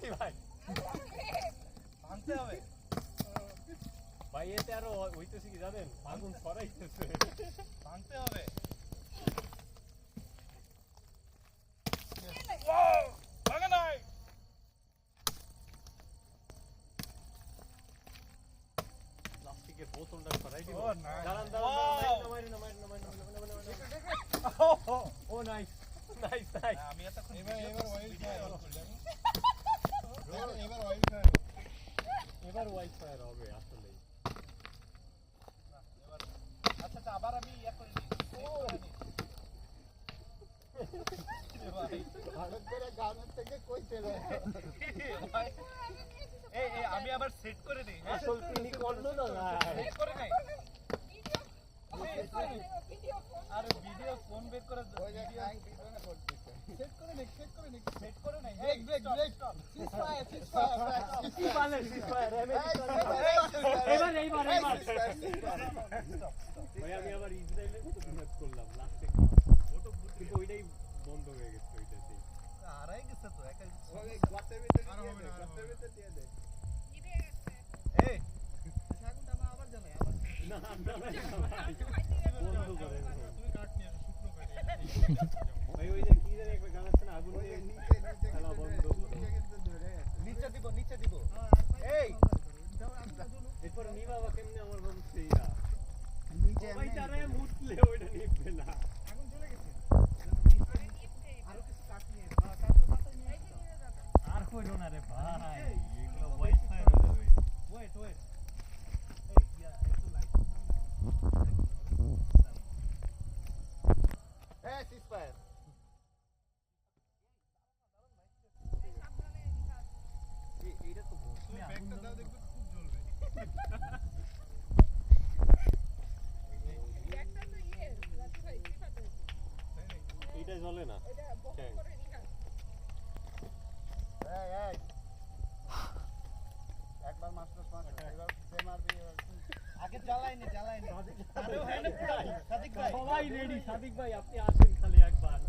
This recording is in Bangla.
কি ভাই ভাঙতে হবে ভাই এতে আরো হইতেছে কি জানেন আগুন ছড়াইতেছে ভাঙতে হবে ভাঙে নাই প্লাস্টিকের বোতলটা ছড়াই দিব ও না দাঁড়ান ও নাইস নাইস নাইস আমি এতক্ষণ এবার অয়েল ফায়ার করলাম এবার অয়েল ফায়ার এবার হোয়াইট ফায়ার হবে আসলে আচ্ছা আচ্ছা আবার আমি ইয়া করে দিই ভারত করে গানের থেকে কই চলে এই এই আমি আবার সেট করে দেই আসল তিনি করলো না সেট করে নাই আর ভিডিও ফোন বের করে ওই যে হ্যাং পিছনে করতেছে সেট করে নে সেট করে নাই break break break cease fire কি পালে সিসফায়ার এইবার ভাই আমি আবার ইসরায়েলে ম্যাচ করলাম লাস্টে ফটো কিন্তু ওইটাই বন্ধ হয়ে গেছে ওইটাতেই আড়াই গেছে তো একা ওই গর্তের ভিতরে আর হবে না গর্তের ভিতরে দিয়ে দে এই সাগুনটা মা আবার জানাই আবার না বন্ধ করে তুমি কাট নিয়ে শুকনো করে ভাই ওই যে কি জানি একটা গান আছে না আগুন ওই দিয়ে নিচে খেলা বন্ধ করে কিন্তু ধরে নিচে দিব এই এরপর নি বাবা কেমনে আমার বলছে ইয়া নিচে ভাই তারে মুতলে ওইটা নিবে না আগুন চলে গেছে আরো কিছু কাট নিয়ে কাট তো মাথায় নিয়ে আর কইলো না রে ভাই এগুলো হোয়াইট ফায়ার হয়ে যাবে ওয়েট এই ইয়া একটু লাইট হ্যাঁ সিজ ফায়ার এইটা তো বসলে আগুন ব্যাগটা দাও দেখবে খুব জ্বলবে এইটা জ্বলে না এই একবার মাস্টার এবার যে মারবি আগে জ্বালাইনি আরে হয় না সাদিক ভাই সবাই রেডি সাদিক ভাই আপনি আসেন খালি একবার